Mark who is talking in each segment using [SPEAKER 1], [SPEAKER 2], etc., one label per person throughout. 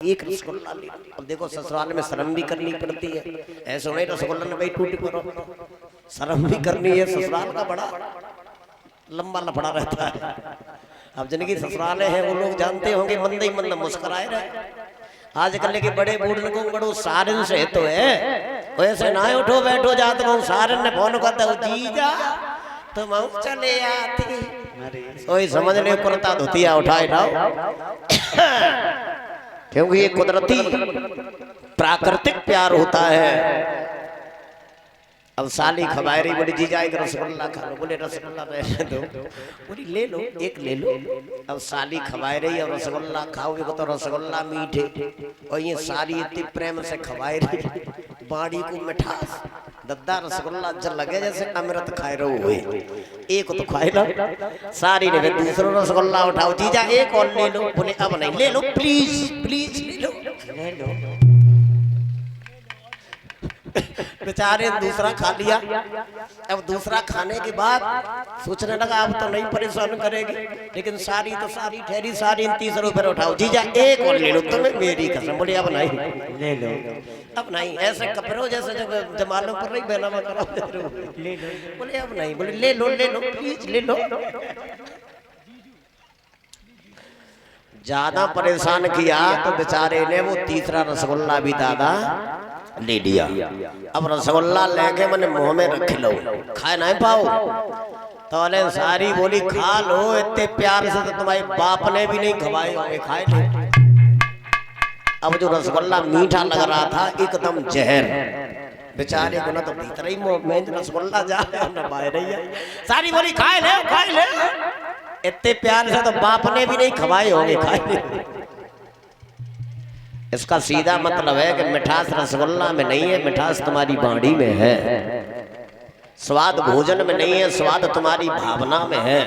[SPEAKER 1] एक रसगुल्ला ले। अब देखो ससुराल में शर्म भी करनी पड़ती है, ऐसे नहीं रसगुल्ला ने भाई टूट पड़ो, शर्म भी करनी है। ससुराल का बड़ा लंबा लफड़ा रहता है। अब जिनकी ससुराले हैं वो लोग जानते होंगे, मंद ही मंद मुस्कुराए रहे। आजकल के बड़े बूढ़े को बड़ो सारन से तो है, वैसे ना उठो बैठो जाते हो। सारन ने फोन करता जीजा तुम चले आती, कोई समझ ले कुर्ता धोतिया उठाए लाओ, क्योंकि ये कुदरती प्राकृतिक प्यार होता है। अब साली खवाए रही, बोली जीजा एक रसगुल्ला खा लो। बोले रसगुल्ला रहने दो, बोली ले लो एक ले लो। अब साली खवाए रही और रसगुल्ला खाओगे तो रसगुल्ला मीठे, और ये साली इतनी प्रेम से खवाए रही, बाड़ी को मिठास दद्दा रसगुल्ला जल लगे जैसे अमृत खाए रहो हुए। एक तो खाए लो, सारी ने दूसरा रसगुल्ला उठाओ, जीजा एक और ले लो। बोले अब नहीं, ले लो प्लीज प्लीज ले लो, ले लो। बेचारे दूसरा खा लिया। अब दूसरा खाने के बाद सोचने लगा अब तो नहीं परेशान करेगी, लेकिन सारी तो सारी ठहरी, सारी 30 रुपए उठाओ, जीजा एक और ले लो, तुम्हें मेरी कसम। बोले अब नहीं, ले लो अब नहीं। ऐसे कपड़ों जैसे जब जमालों पर नहीं बहना करो, ले लो। बोले अब नहीं, बोले ले लो प्लीज ले लो। ज्यादा परेशान किया तो बेचारे ने वो तीसरा रसगुल्ला भी दादा ले लिया। अब रसगुल्ला लेके मैंने मुंह में रख लो, खा नहीं पाओ तो अरे सारी बोली खा लो, इतने प्यार से तो तुम्हारे बाप ने भी नहीं खवाए होंगे, खाए लो। अब जो रसगुल्ला मीठा लग रहा था एकदम जहर, बेचारे को ना तो भीतर ही मुंह में रसगुल्ला जा रही है। सारी बोली खाए ले, इतने प्यार से तो बाप ने भी नहीं खवाए होंगे, खाए ले। इसका सीधा मतलब है कि मिठास रसगुल्ला में नहीं है, मिठास तुम्हारी बाड़ी में है। स्वाद भोजन में नहीं है, स्वाद तुम्हारी भावना में है।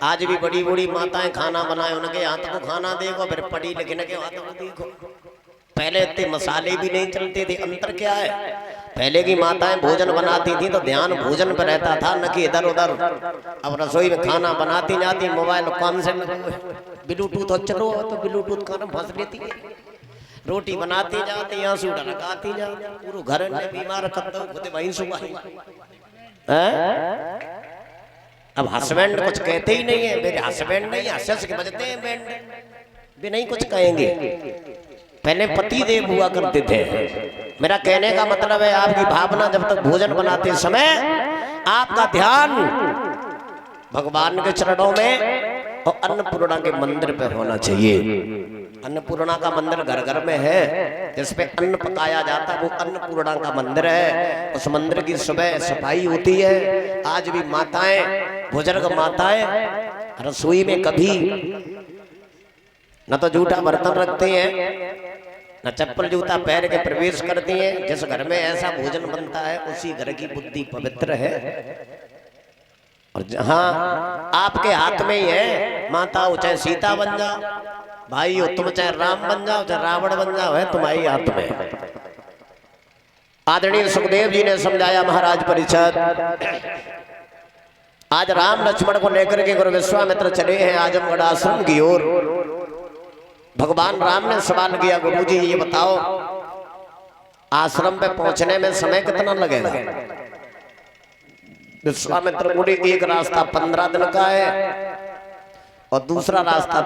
[SPEAKER 1] आज भी बड़ी बड़ी माताएं खाना बनाए, उनके हाथ को खाना देखो, फिर पढ़ी लिखने के हाथों को देखो। पहले इतने मसाले भी नहीं चलते थे। अंतर क्या है, पहले की माताएं भोजन बनाती थी तो ध्यान भोजन पर रहता था, न कि इधर उधर। अब रसोई में खाना बनाती जाती, मोबाइल कान से ब्लूटूथ चलो तो ब्लूटूथ कान फंस लेती है। रोटी बनाती जाती, आंसू ढलकाती जाती, पूरा घर में बीमार करता हूँ खुद वहीं सुबह। अब हस्बैंड कुछ कहते ही नहीं है, मेरे हस्बैंड नहीं हंस के बजते हैं बैंड भी नहीं कुछ कहेंगे। पहले पति देव हुआ करते थे। मेरा कहने का मतलब है आपकी भावना जब तक भोजन बनाते समय आपका ध्यान भगवान के चरणों में और अन्नपूर्णा के मंदिर पे होना चाहिए। अन्नपूर्णा का मंदिर घर घर में है, जिसपे अन्न पकाया जाता है, वो अन्नपूर्णा का मंदिर है। उस मंदिर की सुबह सफाई होती है। आज भी माताएं, बुजुर्ग माताएं रसोई में कभी न तो जूठा बर्तन रखते हैं, न चप्पल जूता पहन के प्रवेश करती हैं। जिस घर में ऐसा भोजन बनता है उसी घर की बुद्धि पवित्र है। और जहाँ आपके हाथ में ही है, माता हो चाहे सीता बन जाओ, भाई हो तुम चाहे राम बन जाओ, चाहे रावण बन जाओ, है तुम्हारी हाथ में। आदरणीय सुखदेव जी ने समझाया महाराज परिषद। आज राम लक्ष्मण को लेकर के गुरु विश्वामित्र चले हैं आजमगढ़ आश्रम की ओर। भगवान राम ने सवाल किया, गुरु जी ये बताओ आश्रम पे पहुंचने में समय कितना लगेगा? विश्वामित्र बोले एक रास्ता 15 दिन का है और दूसरा रास्ता